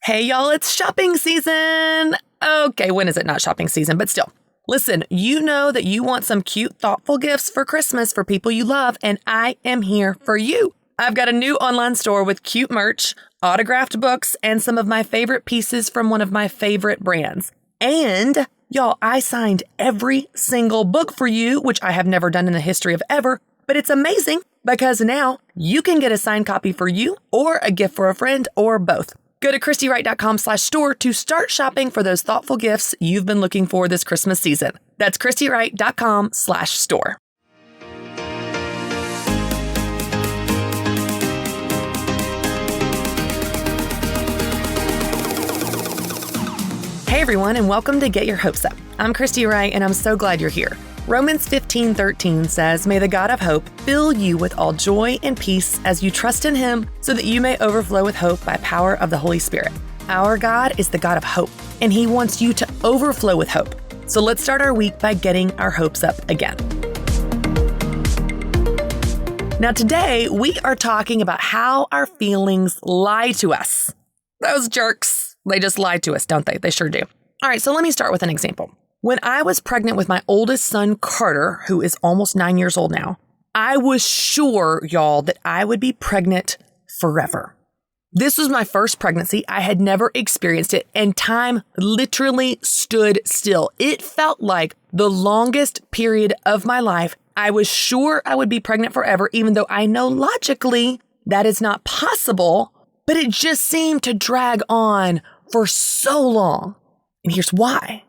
Hey, y'all, it's shopping season. Okay, when is it not shopping season? But still, listen, you know that you want some cute, thoughtful gifts for Christmas for people you love, and I am here for you. I've got a new online store with cute merch, autographed books, and some of my favorite pieces from one of my favorite brands. And, y'all, I signed every single book for you, which I have never done in the history of ever, but it's amazing because now you can get a signed copy for you or a gift for a friend or both. Go to ChristyWright.com/store to start shopping for those thoughtful gifts you've been looking for this Christmas season. That's ChristyWright.com/store. Hey everyone, and welcome to Get Your Hopes Up. I'm Christy Wright, and I'm so glad you're here. Romans 15:13 says, "May the God of hope fill you with all joy and peace as you trust in him, so that you may overflow with hope by power of the Holy Spirit." Our God is the God of hope, and he wants you to overflow with hope. So let's start our week by getting our hopes up again. Now today, we are talking about how our feelings lie to us. Those jerks, they just lie to us, don't they? They sure do. All right, so let me start with an example. When I was pregnant with my oldest son, Carter, who is almost 9 years old now, I was sure, y'all, that I would be pregnant forever. This was my first pregnancy. I had never experienced it, and time literally stood still. It felt like the longest period of my life. I was sure I would be pregnant forever, even though I know logically that is not possible, but it just seemed to drag on for so long. And here's why.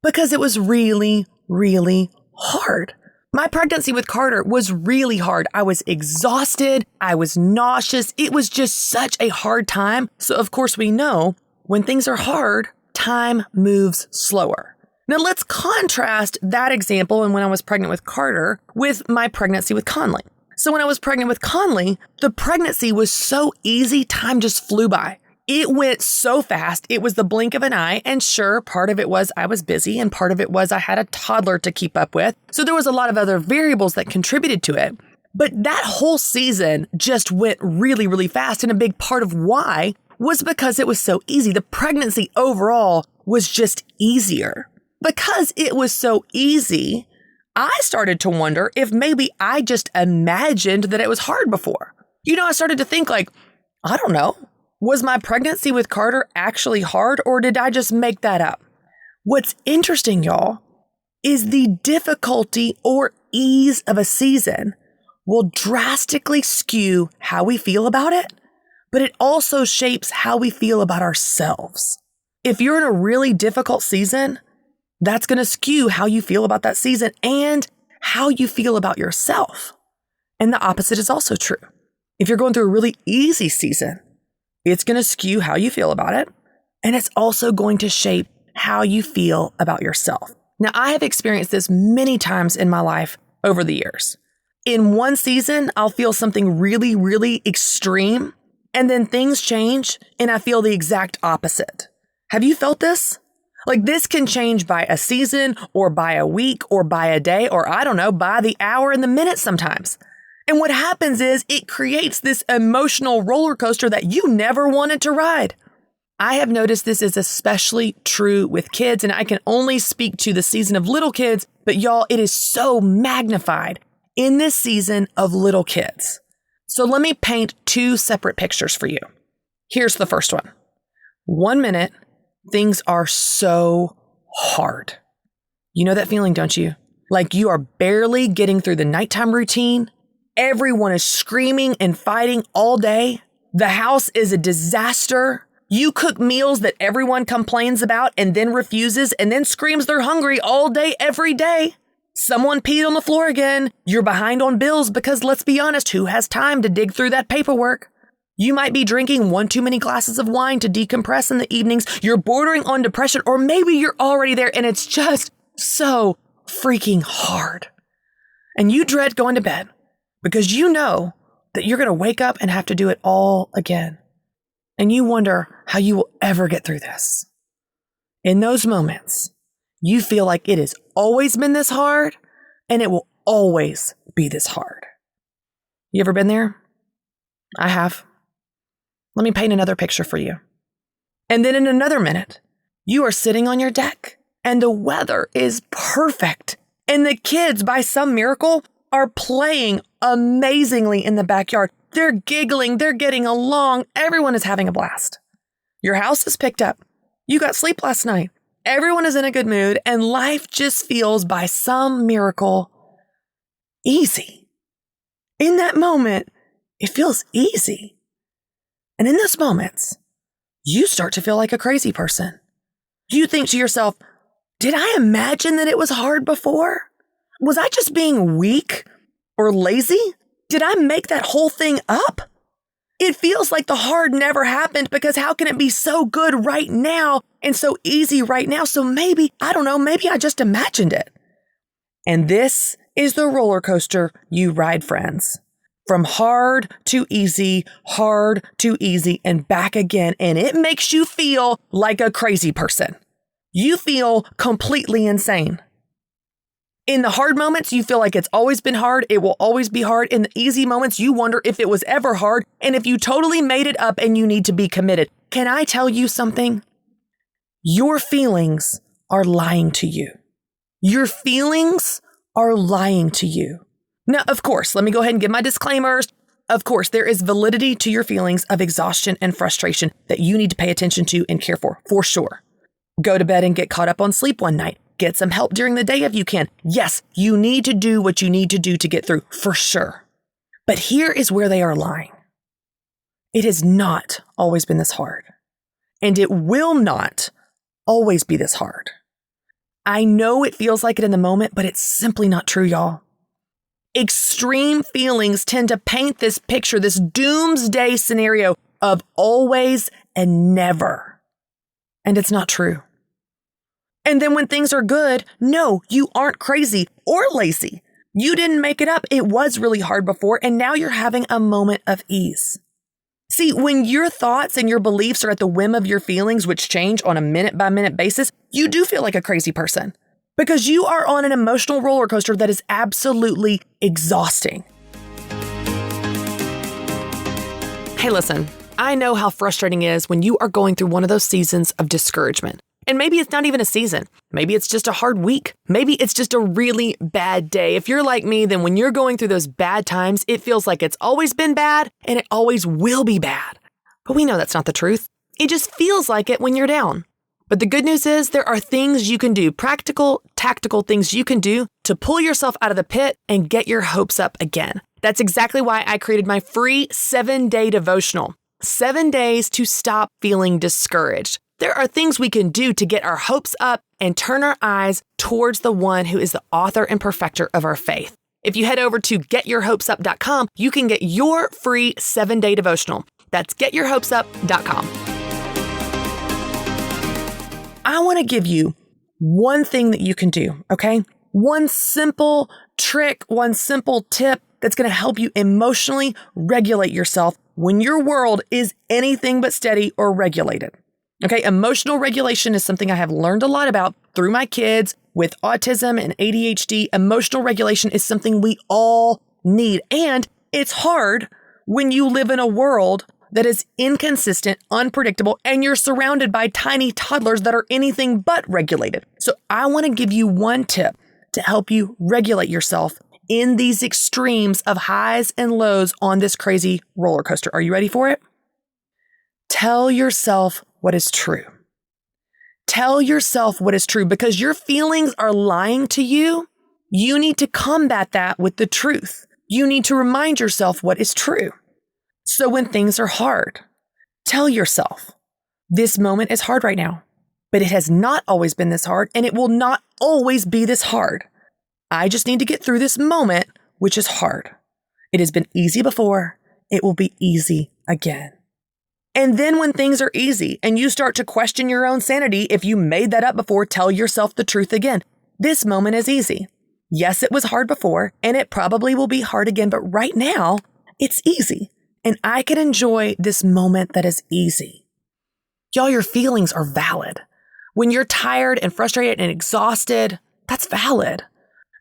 Because it was really, really hard. My pregnancy with Carter was really hard. I was exhausted. I was nauseous. It was just such a hard time. So of course we know when things are hard, time moves slower. Now let's contrast that example and when I was pregnant with Carter with my pregnancy with Conley. So when I was pregnant with Conley, the pregnancy was so easy. Time just flew by. It went so fast. It was the blink of an eye. And sure, part of it was I was busy and part of it was I had a toddler to keep up with. So there was a lot of other variables that contributed to it. But that whole season just went really, really fast. And a big part of why was because it was so easy. The pregnancy overall was just easier. Because it was so easy, I started to wonder if maybe I just imagined that it was hard before. I started to think like, I don't know. Was my pregnancy with Carter actually hard, or did I just make that up? What's interesting, y'all, is the difficulty or ease of a season will drastically skew how we feel about it, but it also shapes how we feel about ourselves. If you're in a really difficult season, that's going to skew how you feel about that season and how you feel about yourself. And the opposite is also true. If you're going through a really easy season, it's going to skew how you feel about it, and it's also going to shape how you feel about yourself. Now, I have experienced this many times in my life over the years. In one season, I'll feel something really, really extreme, and then things change, and I feel the exact opposite. Have you felt this? Like this can change by a season, or by a week, or by a day, or I don't know, by the hour and the minute sometimes. And what happens is it creates this emotional roller coaster that you never wanted to ride. I have noticed this is especially true with kids, and I can only speak to the season of little kids, but y'all, it is so magnified in this season of little kids. So let me paint two separate pictures for you. Here's the first one. 1 minute, things are so hard. You know that feeling, don't you? Like you are barely getting through the nighttime routine. Everyone is screaming and fighting all day. The house is a disaster. You cook meals that everyone complains about and then refuses and then screams they're hungry all day, every day. Someone peed on the floor again. You're behind on bills because let's be honest, who has time to dig through that paperwork? You might be drinking one too many glasses of wine to decompress in the evenings. You're bordering on depression, or maybe you're already there and it's just so freaking hard. And you dread going to bed. Because you know that you're going to wake up and have to do it all again. And you wonder how you will ever get through this. In those moments, you feel like it has always been this hard and it will always be this hard. You ever been there? I have. Let me paint another picture for you. And then in another minute, you are sitting on your deck and the weather is perfect. And the kids, by some miracle, are playing amazingly in the backyard. They're giggling. They're getting along. Everyone is having a blast. Your house is picked up. You got sleep last night. Everyone is in a good mood, and life just feels, by some miracle, easy. In that moment, it feels easy. And in those moments, you start to feel like a crazy person. You think to yourself, did I imagine that it was hard before? Was I just being weak or lazy? Did I make that whole thing up? It feels like the hard never happened, because how can it be so good right now and so easy right now? So maybe, I don't know, maybe I just imagined it. And this is the roller coaster you ride, friends. From hard to easy, and back again. And it makes you feel like a crazy person. You feel completely insane. In the hard moments, you feel like it's always been hard. It will always be hard. In the easy moments, you wonder if it was ever hard and if you totally made it up and you need to be committed. Can I tell you something? Your feelings are lying to you. Your feelings are lying to you. Now, of course, let me go ahead and give my disclaimers. Of course, there is validity to your feelings of exhaustion and frustration that you need to pay attention to and care for sure. Go to bed and get caught up on sleep one night. Get some help during the day if you can. Yes, you need to do what you need to do to get through, for sure. But here is where they are lying. It has not always been this hard. And it will not always be this hard. I know it feels like it in the moment, but it's simply not true, y'all. Extreme feelings tend to paint this picture, this doomsday scenario of always and never. And it's not true. And then when things are good, no, you aren't crazy or lazy. You didn't make it up. It was really hard before, and now you're having a moment of ease. See, when your thoughts and your beliefs are at the whim of your feelings, which change on a minute-by-minute basis, you do feel like a crazy person because you are on an emotional roller coaster that is absolutely exhausting. Hey, listen, I know how frustrating it is when you are going through one of those seasons of discouragement. And maybe it's not even a season. Maybe it's just a hard week. Maybe it's just a really bad day. If you're like me, then when you're going through those bad times, it feels like it's always been bad and it always will be bad. But we know that's not the truth. It just feels like it when you're down. But the good news is there are things you can do, practical, tactical things you can do to pull yourself out of the pit and get your hopes up again. That's exactly why I created my free 7-day devotional. 7 days to stop feeling discouraged. There are things we can do to get our hopes up and turn our eyes towards the one who is the author and perfecter of our faith. If you head over to getyourhopesup.com, you can get your free 7-day devotional. That's getyourhopesup.com. I want to give you one thing that you can do, okay? One simple trick, one simple tip that's going to help you emotionally regulate yourself when your world is anything but steady or regulated. Okay, emotional regulation is something I have learned a lot about through my kids with autism and ADHD. Emotional regulation is something we all need. And it's hard when you live in a world that is inconsistent, unpredictable, and you're surrounded by tiny toddlers that are anything but regulated. So I want to give you one tip to help you regulate yourself in these extremes of highs and lows on this crazy roller coaster. Are you ready for it? Tell yourself what is true. Tell yourself what is true because your feelings are lying to you. You need to combat that with the truth. You need to remind yourself what is true. So when things are hard, tell yourself, this moment is hard right now, but it has not always been this hard and it will not always be this hard. I just need to get through this moment, which is hard. It has been easy before. It will be easy again. And then when things are easy and you start to question your own sanity, if you made that up before, tell yourself the truth again. This moment is easy. Yes, it was hard before, and it probably will be hard again, but right now, it's easy. And I can enjoy this moment that is easy. Y'all, your feelings are valid. When you're tired and frustrated and exhausted, that's valid.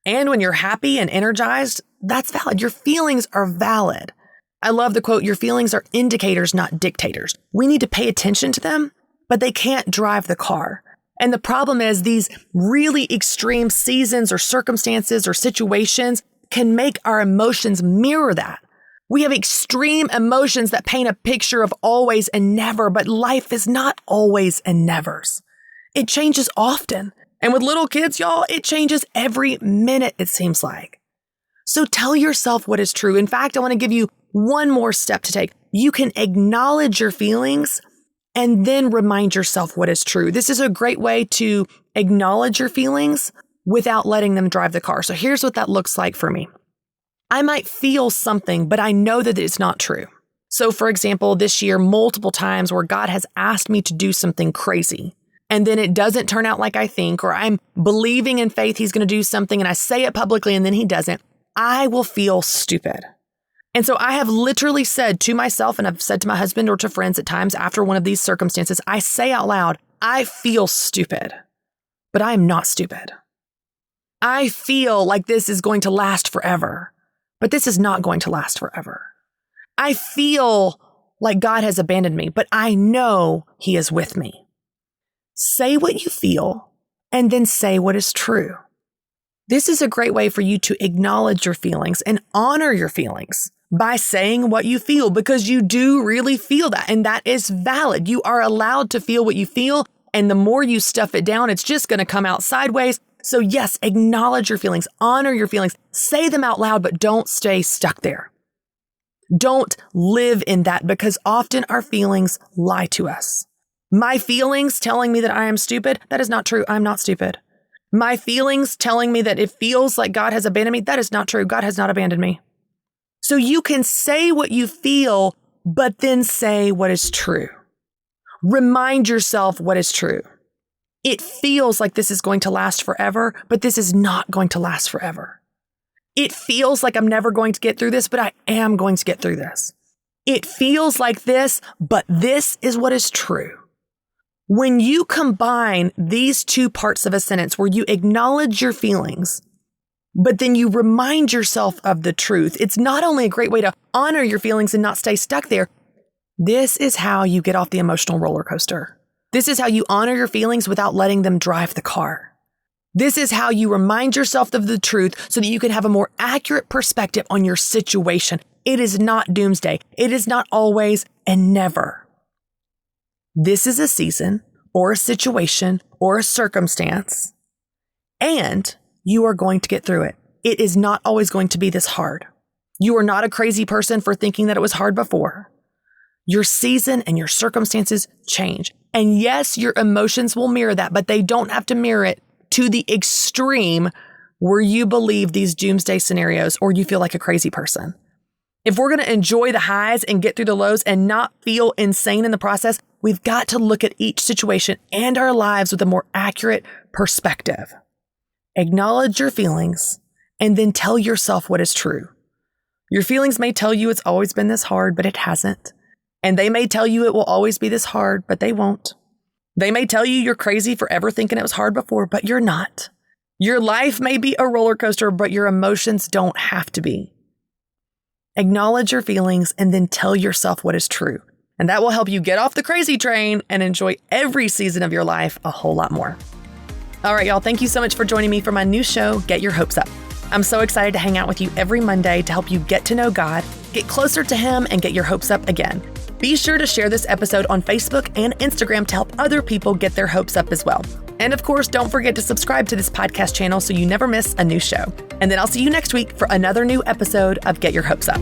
And when you're happy and energized, that's valid. Your feelings are valid. I love the quote, your feelings are indicators, not dictators. We need to pay attention to them but they can't drive the car. And the problem is these really extreme seasons or circumstances or situations can make our emotions mirror that. We have extreme emotions that paint a picture of always and never, but life is not always and nevers. It changes often. And with little kids, y'all, it changes every minute, it seems like. So tell yourself what is true. In fact, I want to give you one more step to take. You can acknowledge your feelings and then remind yourself what is true. This is a great way to acknowledge your feelings without letting them drive the car. So here's what that looks like for me. I might feel something, but I know that it's not true. So for example, this year, multiple times where God has asked me to do something crazy, and then it doesn't turn out like I think, or I'm believing in faith he's going to do something and I say it publicly and then he doesn't, I will feel stupid. And so I have literally said to myself, and I've said to my husband or to friends at times after one of these circumstances, I say out loud, I feel stupid, but I am not stupid. I feel like this is going to last forever, but this is not going to last forever. I feel like God has abandoned me, but I know he is with me. Say what you feel and then say what is true. This is a great way for you to acknowledge your feelings and honor your feelings by saying what you feel, because you do really feel that, and that is valid. You are allowed to feel what you feel, and the more you stuff it down, it's just going to come out sideways. So yes, acknowledge your feelings, honor your feelings, say them out loud, but don't stay stuck there. Don't live in that, because often our feelings lie to us. My feelings telling me that I am stupid, that is not true. I'm not stupid. My feelings telling me that it feels like God has abandoned me, that is not true. God has not abandoned me. So you can say what you feel, but then say what is true. Remind yourself what is true. It feels like this is going to last forever, but this is not going to last forever. It feels like I'm never going to get through this, but I am going to get through this. It feels like this, but this is what is true. When you combine these two parts of a sentence where you acknowledge your feelings, but then you remind yourself of the truth, it's not only a great way to honor your feelings and not stay stuck there. This is how you get off the emotional roller coaster. This is how you honor your feelings without letting them drive the car. This is how you remind yourself of the truth so that you can have a more accurate perspective on your situation. It is not doomsday. It is not always and never. This is a season or a situation or a circumstance, and you are going to get through it. It is not always going to be this hard. You are not a crazy person for thinking that it was hard before. Your season and your circumstances change. And yes, your emotions will mirror that, but they don't have to mirror it to the extreme where you believe these doomsday scenarios or you feel like a crazy person. If we're going to enjoy the highs and get through the lows and not feel insane in the process, we've got to look at each situation and our lives with a more accurate perspective. Acknowledge your feelings and then tell yourself what is true. Your feelings may tell you it's always been this hard, but it hasn't. And they may tell you it will always be this hard, but they won't. They may tell you you're crazy for ever thinking it was hard before, but you're not. Your life may be a roller coaster, but your emotions don't have to be. Acknowledge your feelings and then tell yourself what is true. And that will help you get off the crazy train and enjoy every season of your life a whole lot more. All right, y'all, thank you so much for joining me for my new show, Get Your Hopes Up. I'm so excited to hang out with you every Monday to help you get to know God, get closer to Him, and get your hopes up again. Be sure to share this episode on Facebook and Instagram to help other people get their hopes up as well. And of course, don't forget to subscribe to this podcast channel so you never miss a new show. And then I'll see you next week for another new episode of Get Your Hopes Up.